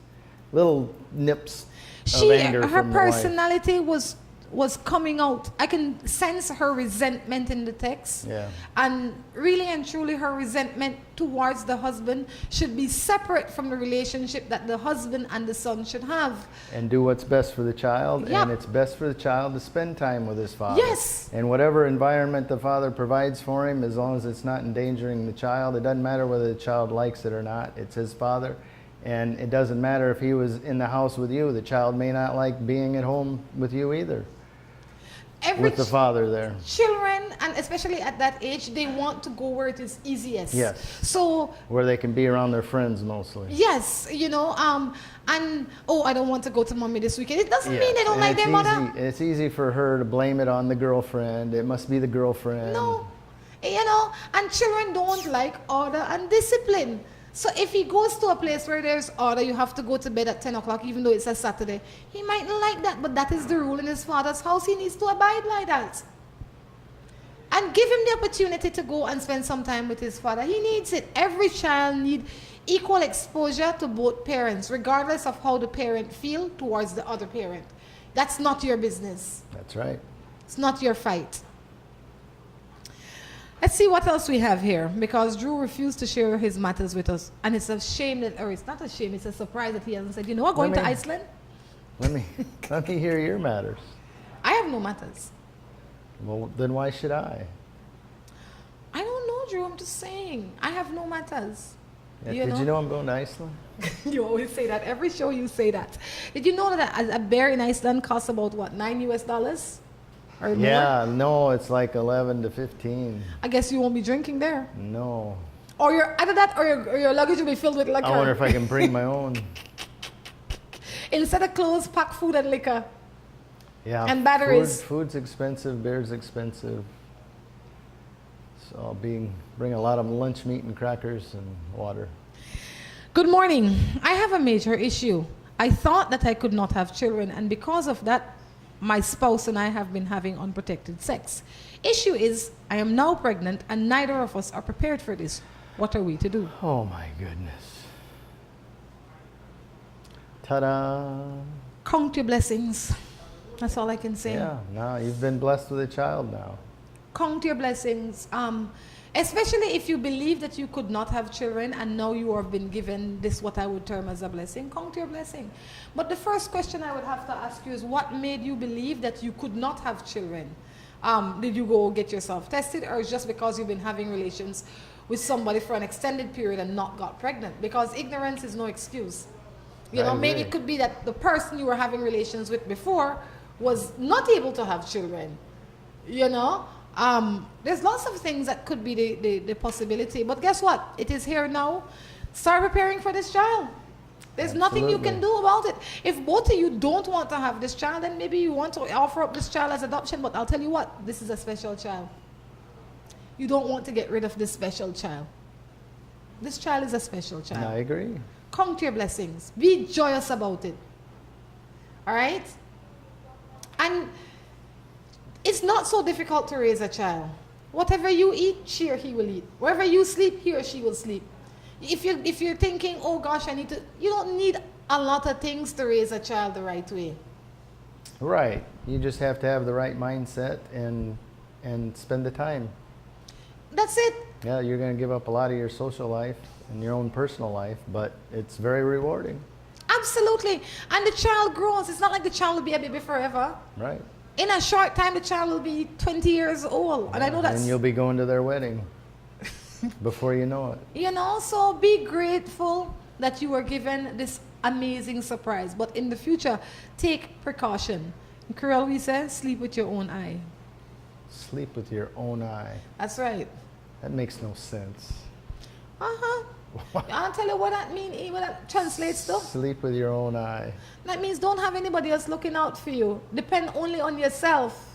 little nips of anger Her from the wife. personality was coming out. I can sense her resentment in the text. Yeah. And really and truly her resentment towards the husband should be separate from the relationship that the husband and the son should have. And do what's best for the child. Yep. And it's best for the child to spend time with his father. Yes. And whatever environment the father provides for him, as long as it's not endangering the child, it doesn't matter whether the child likes it or not. It's his father. And it doesn't matter if he was in the house with you. The child may not like being at home with you either. With the father there. Children, and especially at that age, they want to go where it is easiest. Yes. So Where they can be around their friends mostly. yes, you know, and I don't want to go to mommy this weekend. It doesn't Yes. mean they don't And like it's their mother. easy- It's easy for her to blame it on the girlfriend. It must be the girlfriend. No, you know, and children don't like order and discipline. So if he goes to a place where there's order, you have to go to bed at 10 o'clock, even though it's a Saturday, he might not like that, but that is the rule in his father's house. He needs to abide by that. And give him the opportunity to go and spend some time with his father. He needs it. Every child needs equal exposure to both parents, regardless of how the parent feels towards the other parent. That's not your business. That's right. It's not your fight. Let's see what else we have here, because Drew refused to share his matters with us. And it's a shame that, or it's not a shame, it's a surprise that he hasn't said, you know what, going to Iceland? Let me hear your matters. I have no matters. Well, then why should I? I don't know, Drew, I'm just saying. I have no matters. Yeah, did you know I'm going to Iceland? You always say that. Every show you say that. Did you know that a bear in Iceland costs about, what, $9 US? Or Yeah, more? no, it's like 11 to 15. I guess you won't be drinking there. No. Or either that or your luggage will be filled with liquor. I wonder if I can bring my own. Instead of clothes, pack food and liquor. Yeah. And batteries. Food's expensive, beer's expensive. So I'll bring a lot of lunch meat and crackers and water. Good morning. I have a major issue. I thought that I could not have children, and because of that, my spouse and I have been having unprotected sex. Issue is, I am now pregnant and neither of us are prepared for this. What are we to do? Oh my goodness. Ta-da. Count your blessings. That's all I can say. Yeah, now you've been blessed with a child now. Count your blessings. Especially if you believe that you could not have children and now you have been given this, what I would term as a blessing. Count your blessing. But the first question I would have to ask you is, what made you believe that you could not have children? Did you go get yourself tested, or is just because you've been having relations with somebody for an extended period and not got pregnant? Because ignorance is no excuse. You know, maybe it could be that the person you were having relations with before was not able to have children. You know? There's lots of things that could be the possibility. But guess what? It is here now. Start preparing for this child. There's nothing you can do about it. If both of you don't want to have this child, then maybe you want to offer up this child as adoption. But I'll tell you what, this is a special child. You don't want to get rid of this special child. This child is a special child. I agree. Count your blessings. Be joyous about it. All right? And it's not so difficult to raise a child. Whatever you eat, she or he will eat. Wherever you sleep, he or she will sleep. If you're thinking, oh gosh, you don't need a lot of things to raise a child the right way. Right. You just have to have the right mindset and spend the time. That's it. Yeah, you're going to give up a lot of your social life and your own personal life, but it's very rewarding. Absolutely. And the child grows. It's not like the child will be a baby forever. Right. In a short time, the child will be 20 years old. And I know that's... And you'll be going to their wedding before you know it. You know, so be grateful that you were given this amazing surprise. But in the future, take precaution. In Creole, we say, sleep with your own eye. Sleep with your own eye. That's right. That makes no sense. Uh-huh. I'll tell you what that means, what that translates to. Sleep with your own eye. That means don't have anybody else looking out for you. Depend only on yourself.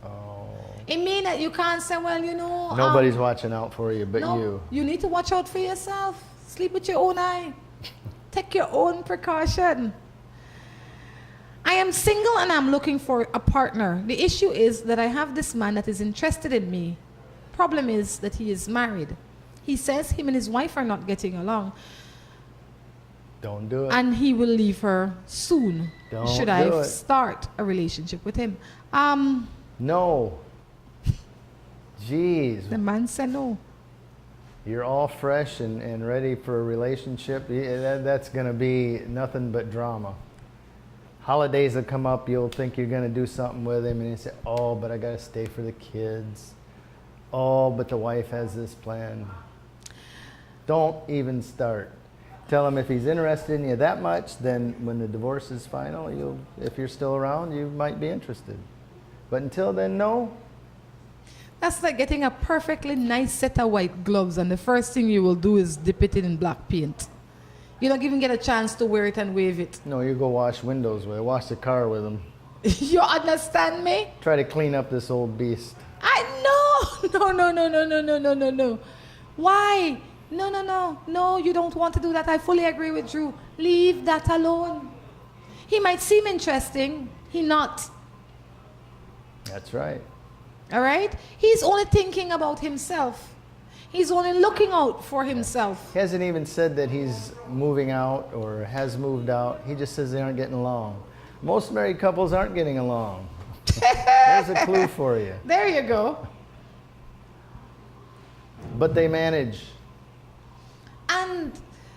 Oh. It means that you can't say, well, you know... Nobody's watching out for you but you. You need to watch out for yourself. Sleep with your own eye. Take your own precaution. I am single and I'm looking for a partner. The issue is that I have this man that is interested in me. Problem is that he is married. He says him and his wife are not getting along. Don't do it. And he will leave her soon. Don't should do I it. start a relationship with him? No. Jeez. The man said no. You're all fresh and ready for a relationship. That's going to be nothing but drama. Holidays will come up, you'll think you're going to do something with him, and you say, oh, but I got to stay for the kids. Oh, but the wife has this plan. Don't even start. Tell him if he's interested in you that much, then when the divorce is final, if you're still around, you might be interested. But until then, no. That's like getting a perfectly nice set of white gloves, and the first thing you will do is dip it in black paint. You don't even get a chance to wear it and wave it. No, you go wash windows with it. Wash the car with them. You understand me? Try to clean up this old beast. No. Why? No, you don't want to do that. I fully agree with Drew. Leave that alone. He might seem interesting. He not. That's right. All right? He's only thinking about himself. He's only looking out for himself. He hasn't even said that he's moving out or has moved out. He just says they aren't getting along. Most married couples aren't getting along. There's a clue for you. There you go. But they manage. And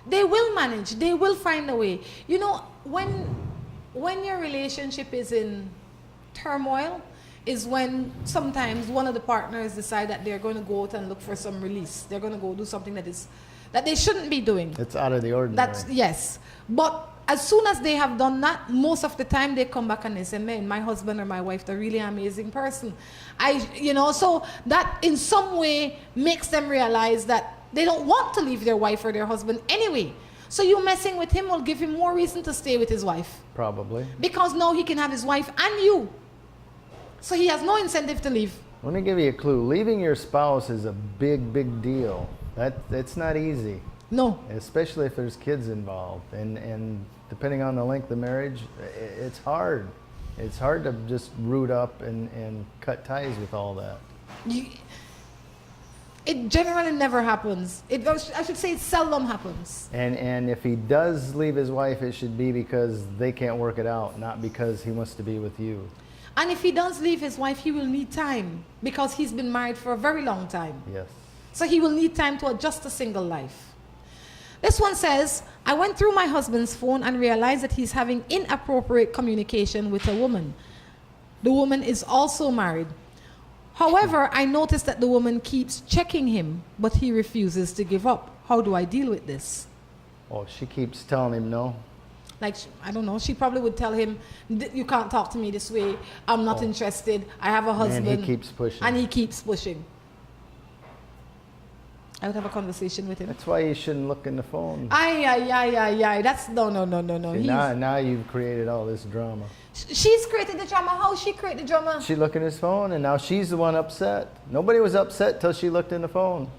they will manage. They will find a way. You know, when your relationship is in turmoil, is when sometimes one of the partners decide that they're going to go out and look for some release. They're going to go do something that they shouldn't be doing. It's out of the ordinary. Yes. But as soon as they have done that, most of the time they come back and they say, man, my husband or my wife, they're really amazing person. So that in some way makes them realize that they don't want to leave their wife or their husband anyway. So you messing with him will give him more reason to stay with his wife. Probably. Because now he can have his wife and you. So he has no incentive to leave. Let me give you a clue. Leaving your spouse is a big, big deal. It's not easy. No. Especially if there's kids involved. And depending on the length of marriage, it's hard. It's hard to just root up and cut ties with all that. It generally never happens. I should say it seldom happens. And if he does leave his wife, it should be because they can't work it out, not because he wants to be with you. And if he does leave his wife, he will need time because he's been married for a very long time. Yes. So he will need time to adjust to single life. This one says, I went through my husband's phone and realized that he's having inappropriate communication with a woman. The woman is also married. However, I noticed that the woman keeps checking him, but he refuses to give up. How do I deal with this? Oh, she keeps telling him no. Like, I don't know, she probably would tell him, you can't talk to me this way. I'm not interested. I have a husband. And he keeps pushing. And he keeps pushing. I would have a conversation with him. That's why you shouldn't look in the phone. That's, no. See, now you've created all this drama. She's created the drama. How she create the drama? She looked in his phone, and now she's the one upset. Nobody was upset till she looked in the phone.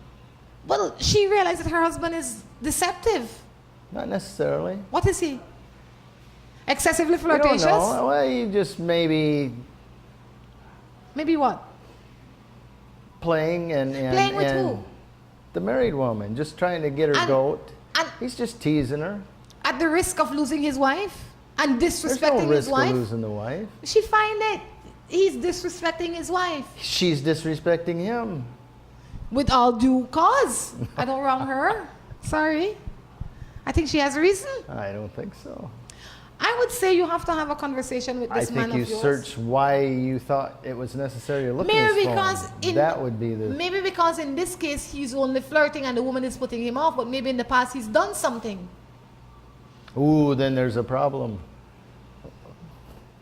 Well, she realized that her husband is deceptive. Not necessarily. What is he? Excessively You flirtatious? don't know. Well, you just maybe... Maybe what? Playing and Playing with who? The married woman, just trying to get her goat. And he's just teasing her. At the risk of losing his wife? And disrespecting There's no risk his wife? of losing the wife. She find it. He's disrespecting his wife. She's disrespecting him. With all due cause. I don't wrong her. Sorry. I think she has a reason. I don't think so. I would say you have to have a conversation with this man of yours. I think you search why you thought it was necessary to look at his phone. That would be the... Maybe because in this case he's only flirting and the woman is putting him off, but maybe in the past he's done something. Ooh, then there's a problem.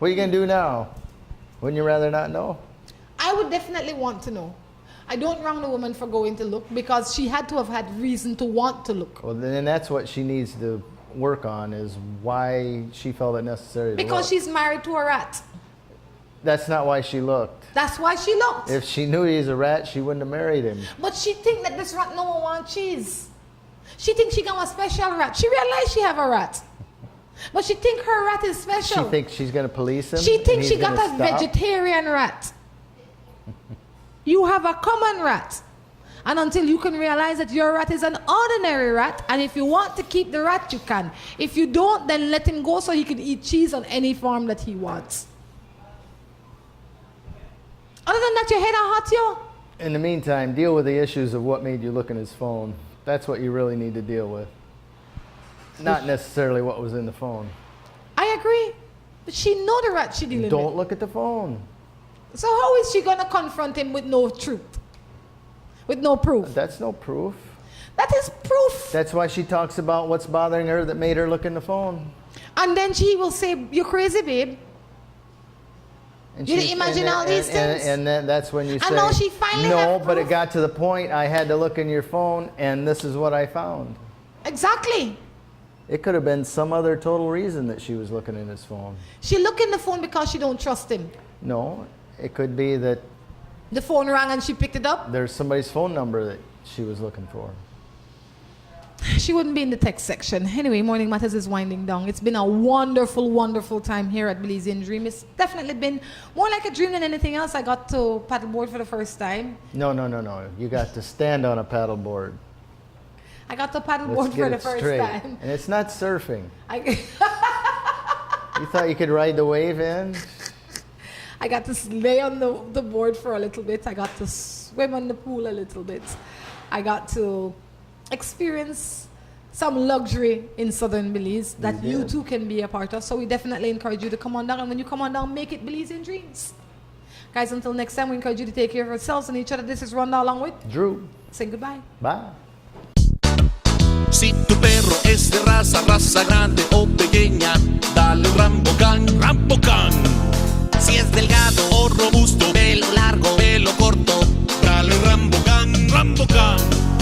What are you going to do now? Wouldn't you rather not know? I would definitely want to know. I don't wrong the woman for going to look because she had to have had reason to want to look. Well, then that's what she needs to work on, is why she felt it necessary to because look. She's married to a rat. That's not why she looked. That's why she looked. If she knew he's a rat, she wouldn't have married him. But she think that this rat no one want cheese. She thinks she got a special rat. She realized she have a rat. But she think her rat is special. She thinks she's going to police him. She and thinks he's she got gonna a stop? vegetarian rat. You have a common rat. And until you can realize that your rat is an ordinary rat, and if you want to keep the rat, you can. If you don't, then let him go so he can eat cheese on any farm that he wants. Other than that, your head are hot, yo. In the meantime, deal with the issues of what made you look in his phone. That's what you really need to deal with. Not necessarily what was in the phone. I agree. But she know the rat she dealing with. Don't look at the phone. So how is she going to confront him with no truth? With no proof? That's no proof. That is proof. That's why she talks about what's bothering her that made her look in the phone. And then she will say, you're crazy, babe. And You didn't imagine all these things? And then that's when you say, now she finally no, have but it proof." got to the point I had to look in your phone and this is what I found. Exactly. It could have been some other total reason that she was looking in his phone. She look in the phone because she don't trust him. No, it could be that The phone rang and she picked it up. there's somebody's phone number that she was looking for. She wouldn't be in the text section. Anyway, Morning Matters is winding down. It's been a wonderful, wonderful time here at Belizean Dream. It's definitely been more like a dream than anything else. I got to paddleboard for the first time. No. You got to stand on a paddleboard. I got to Let's paddleboard for get the it first straight. time. And it's not surfing. I, You thought you could ride the wave in? I got to lay on the board for a little bit. I got to swim in the pool a little bit. I got to experience some luxury in southern Belize that you too can be a part of. So we definitely encourage you to come on down. And when you come on down, make it Belizean Dreams. Guys, until next time, we encourage you to take care of yourselves and each other. This is Rhonda along with Drew. Say goodbye. Bye. Si tu perro es de raza grande o pequeña, dale Rambocan, Rambocan. Si es delgado o robusto, pelo largo, pelo corto, dale Rambocan, Rambocan.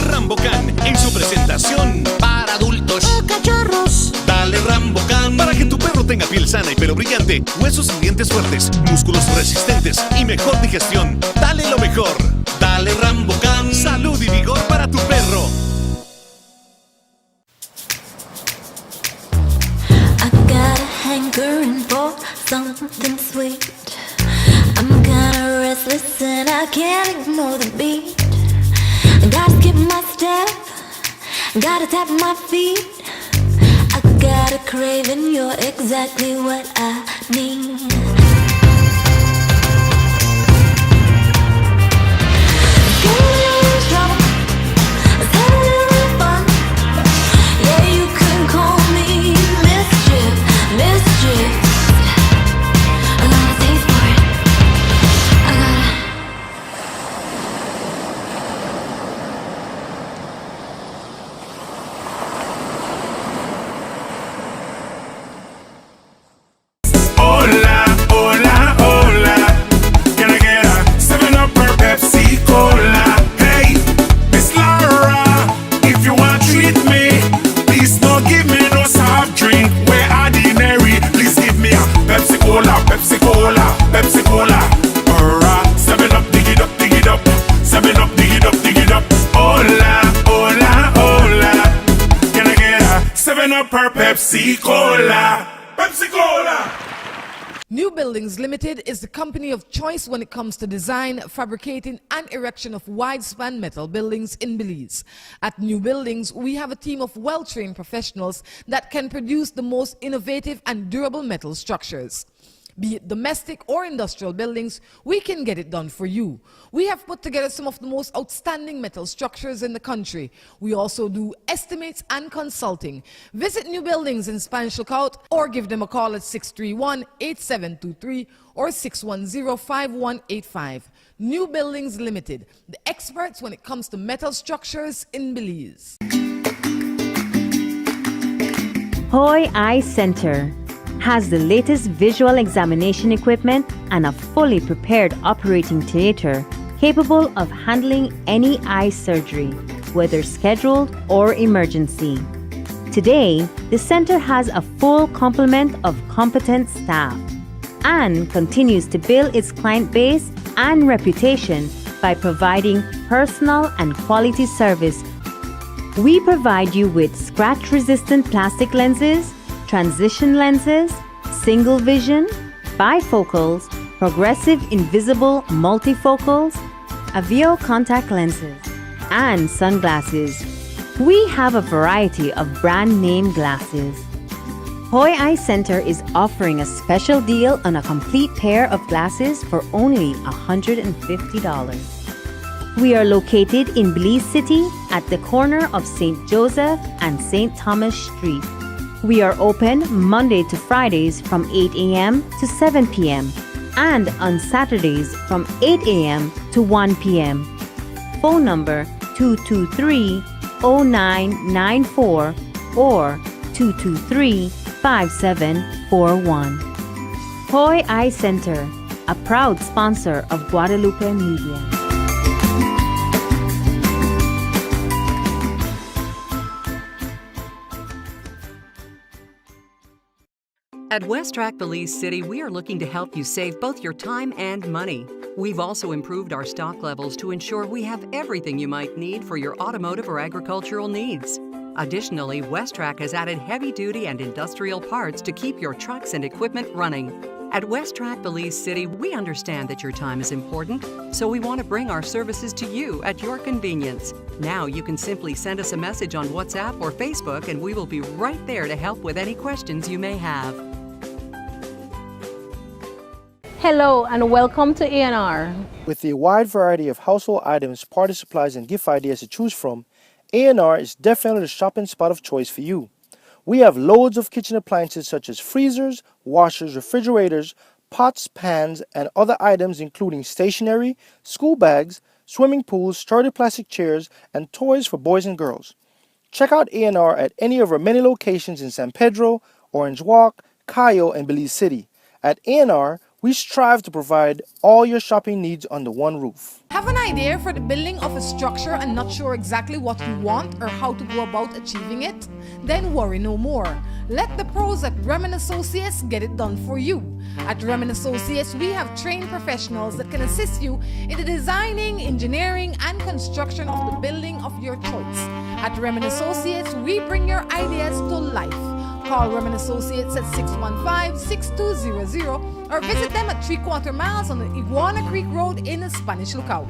Rambocan en su presentación para adultos o cachorros. Dale Rambocan para que tu perro tenga piel sana y pelo brillante, huesos y dientes fuertes, músculos resistentes y mejor digestión. Dale lo mejor. Dale Rambocan. Salud y vigor para tu perro. Got a hankering for something sweet. I'm kinda restless and I can't ignore the beat. Gotta skip my step, gotta tap my feet. I got a craving, you're exactly what I need. Hola, hola, hola. Can I get a 7-Up or Pepsi Cola? Hey, Miss Laura, if you want to treat me, please don't give me no soft drink. We're ordinary. Please give me a Pepsi Cola, Pepsi Cola, Pepsi Cola. Or a 7-Up, dig it up, dig it up. 7-Up, dig it up, dig it up. Hola, hola, hola. Can I get a 7-Up or Pepsi Cola? Pepsi Cola! New Buildings Limited is the company of choice when it comes to design, fabricating, and erection of wide-span metal buildings in Belize. At New Buildings, we have a team of well-trained professionals that can produce the most innovative and durable metal structures. Be it domestic or industrial buildings, we can get it done for you. We have put together some of the most outstanding metal structures in the country. We also do estimates and consulting. Visit New Buildings in Spanish Lookout or give them a call at 631-8723 or 610-5185. New Buildings Limited, the experts when it comes to metal structures in Belize. Hoi Eye Center has the latest visual examination equipment and a fully prepared operating theater capable of handling any eye surgery, whether scheduled or emergency. Today, the center has a full complement of competent staff and continues to build its client base and reputation by providing personal and quality service. We provide you with scratch-resistant plastic lenses, transition lenses, single vision, bifocals, progressive invisible multifocals, Avio contact lenses, and sunglasses. We have a variety of brand name glasses. Hoy Eye Center is offering a special deal on a complete pair of glasses for only $150. We are located in Belize City at the corner of St. Joseph and St. Thomas Street. We are open Monday to Fridays from 8 a.m. to 7 p.m. and on Saturdays from 8 a.m. to 1 p.m. Phone number 223-0994 or 223-5741. Hoy Eye Center, a proud sponsor of Guadalupe Media. At West Track Belize City, we are looking to help you save both your time and money. We've also improved our stock levels to ensure we have everything you might need for your automotive or agricultural needs. Additionally, West Track has added heavy-duty and industrial parts to keep your trucks and equipment running. At West Track Belize City, we understand that your time is important, so we want to bring our services to you at your convenience. Now you can simply send us a message on WhatsApp or Facebook, and we will be right there to help with any questions you may have. Hello and welcome to A&R. With a wide variety of household items, party supplies, and gift ideas to choose from, A&R is definitely the shopping spot of choice for you. We have loads of kitchen appliances such as freezers, washers, refrigerators, pots, pans, and other items including stationery, school bags, swimming pools, sturdy plastic chairs, and toys for boys and girls. Check out A&R at any of our many locations in San Pedro, Orange Walk, Cayo, and Belize City. At A&R, we strive to provide all your shopping needs under one roof. Have an idea for the building of a structure and not sure exactly what you want or how to go about achieving it? Then worry no more. Let the pros at Remen Associates get it done for you. At Remen Associates, we have trained professionals that can assist you in the designing, engineering, and construction of the building of your choice. At Remen Associates, we bring your ideas to life. Call Remen Associates at 615-6200 or visit them at 3/4 miles on the Iguana Creek Road in the Spanish Lookout.